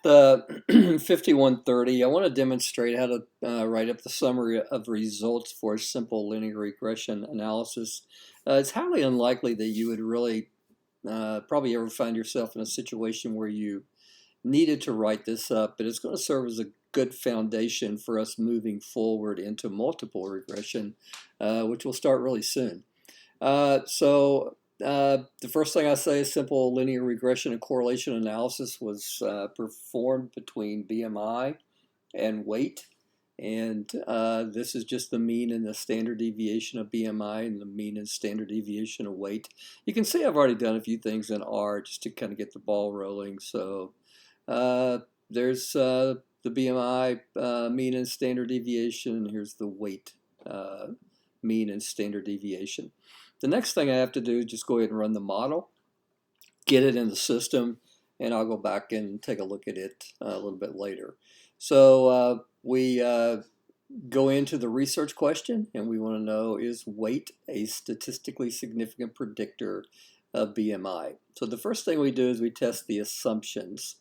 The 5130, I want to demonstrate how to write up the summary of results for a simple linear regression analysis. It's highly unlikely that you would really probably ever find yourself in a situation where you needed to write this up, but it's going to serve as a good foundation for us moving forward into multiple regression, which will start really soon. The first thing I say is simple linear regression and correlation analysis was performed between BMI and weight. And this is just the mean and the standard deviation of BMI and the mean and standard deviation of weight. You can see I've already done a few things in R just to kind of get the ball rolling. So there's the BMI mean and standard deviation. Here's the weight mean and standard deviation. The next thing I have to do is just go ahead and run the model, get it in the system, and I'll go back and take a look at it a little bit later. So we go into the research question, and we want to know, is weight a statistically significant predictor of BMI? So the first thing we do is we test the assumptions.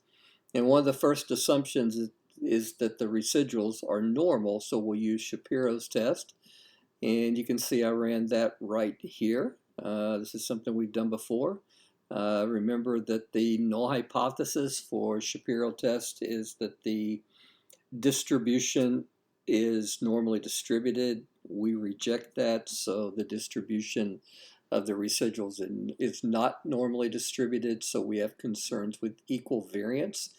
And one of the first assumptions is that the residuals are normal, so we'll use Shapiro's test. And you can see I ran that right here. This is something we've done before. Remember that the null hypothesis for Shapiro test is that the distribution is normally distributed. We reject that, so the distribution of the residuals is not normally distributed, so we have concerns with equal variance.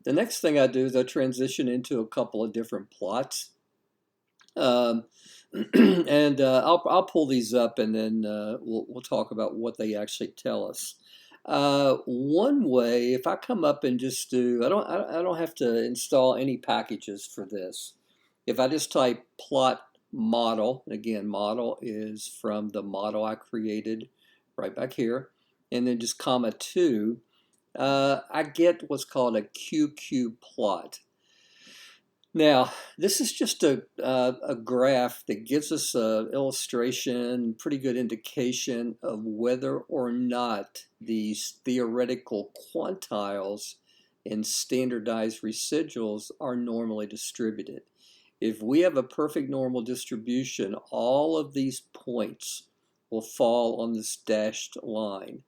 The next thing I do is I transition into a couple of different plots. And I'll pull these up, and then we'll talk about what they actually tell us. One way, if I come up and just do, I don't have to install any packages for this. If I just type plot model, again, model is from the model I created right back here, and then just comma 2, I get what's called a QQ plot. Now, this is just a graph that gives us an illustration, pretty good indication of whether or not these theoretical quantiles and standardized residuals are normally distributed. If we have a perfect normal distribution, all of these points will fall on this dashed line.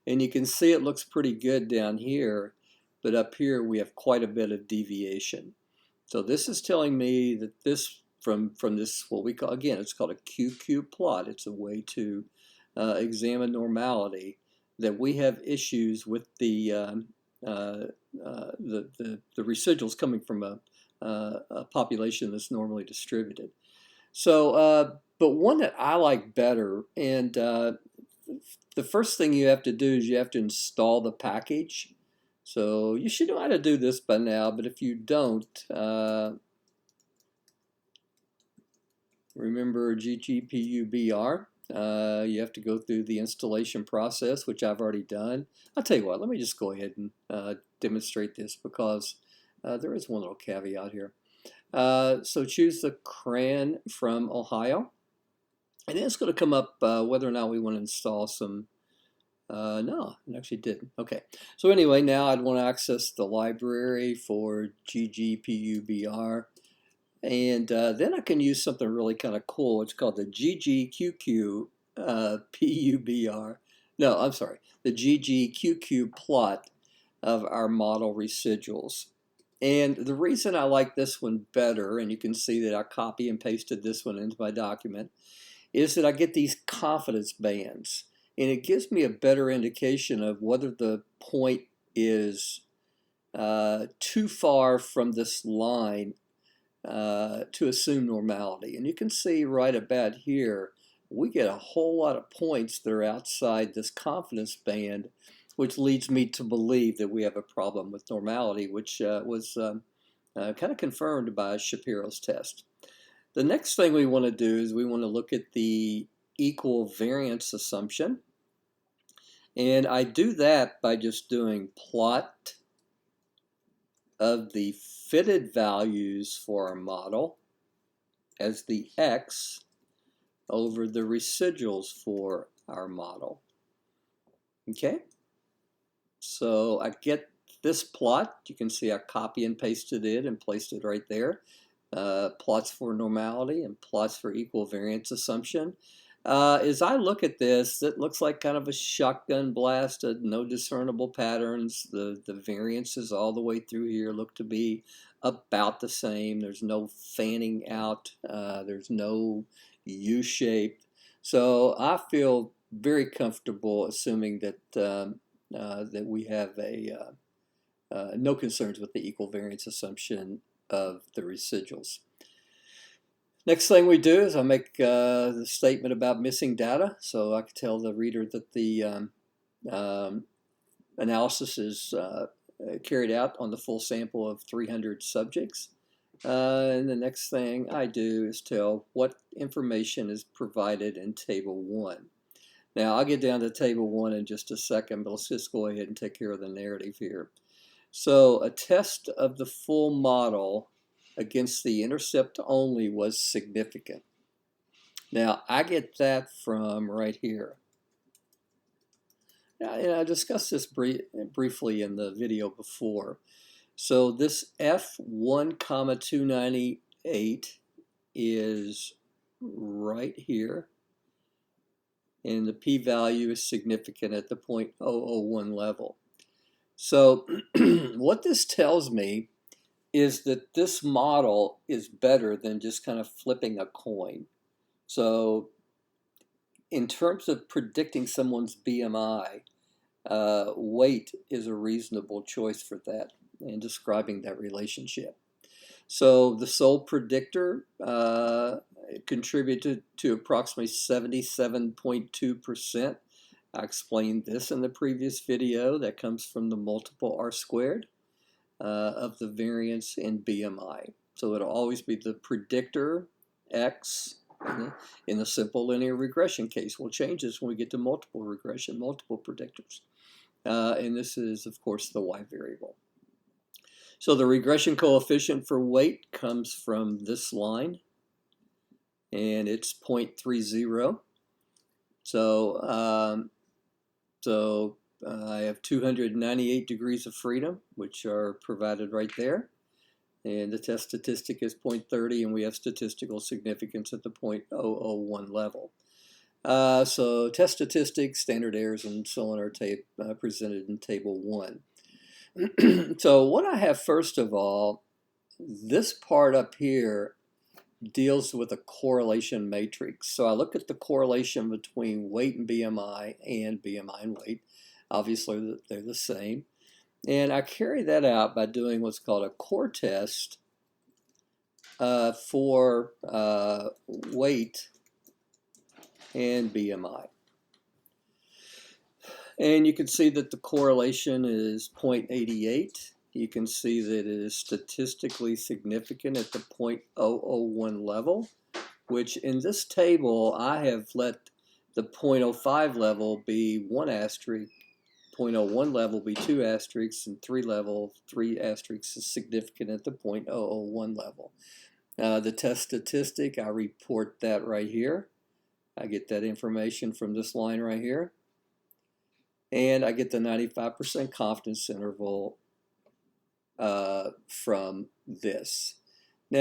And you can see it looks pretty good down here, but up here we have quite a bit of deviation. So this is telling me that this, from this, what we call, again, it's called a QQ plot. It's a way to examine normality, that we have issues with the residuals coming from a population that's normally distributed. So, but one that I like better, and the first thing you have to do is you have to install the package. So you should know how to do this by now, but if you don't, remember GGPUBR. You have to go through the installation process, which I've already done. I'll tell you what, let me just go ahead and demonstrate this, because there is one little caveat here. So choose the CRAN from Ohio. And then it's going to come up whether or not we want to install some. No, it actually didn't. Okay. So anyway, now I'd want to access the library for GGPUBR. And then I can use something really kind of cool. It's called the GGQQ PUBR. No, I'm sorry. The GGQQ plot of our model residuals. And the reason I like this one better, and you can see that I copy and pasted this one into my document, is that I get these confidence bands. And it gives me a better indication of whether the point is too far from this line to assume normality. And you can see right about here, we get a whole lot of points that are outside this confidence band, which leads me to believe that we have a problem with normality, which was kind of confirmed by Shapiro's test. The next thing we want to do is we want to look at the equal variance assumption. And I do that by just doing plot of the fitted values for our model as the x over the residuals for our model. Okay? So I get this plot, you can see I copy and pasted it and placed it right there. Plots for normality and plots for equal variance assumption. As I look at this, it looks like kind of a shotgun blast, no discernible patterns. The variances all the way through here look to be about the same. There's no fanning out. There's no U-shape. So I feel very comfortable assuming that that we have no concerns with the equal variance assumption of the residuals. Next thing we do is I make the statement about missing data, so I can tell the reader that the analysis is carried out on the full sample of 300 subjects. And the next thing I do is tell what information is provided in Table 1. Now, I'll get down to Table 1 in just a second, but let's just go ahead and take care of the narrative here. So a test of the full model against the intercept only was significant. Now, I get that from right here. Now, and I discussed this briefly in the video before. So this F1,298 is right here, and the p-value is significant at the 0.001 level. So what this tells me is that this model is better than just kind of flipping a coin. So in terms of predicting someone's BMI, weight is a reasonable choice for that and describing that relationship. So the sole predictor contributed to approximately 77.2%. I explained this in the previous video. That comes from the multiple R squared of the variance in BMI. So it'll always be the predictor X in the simple linear regression case. We'll change this when we get to multiple regression, multiple predictors. And this is, of course, the Y variable. So the regression coefficient for weight comes from this line, and it's 0.30. So I have 298 degrees of freedom, which are provided right there. And the test statistic is 0.30, and we have statistical significance at the 0.001 level. So test statistics, standard errors, and so on are presented in Table 1. So what I have first of all, this part up here deals with a correlation matrix. So I look at the correlation between weight and BMI and weight. Obviously, they're the same. And I carry that out by doing what's called a core test for weight and BMI. And you can see that the correlation is 0.88. You can see that it is statistically significant at the 0.001 level, which in this table, I have let the 0.05 level be 1 asterisk, 0.01 level be 2 asterisks, and 3 asterisks is significant at the 0.001 level. The test statistic, I report that right here. I get that information from this line right here. And I get the 95% confidence interval from this.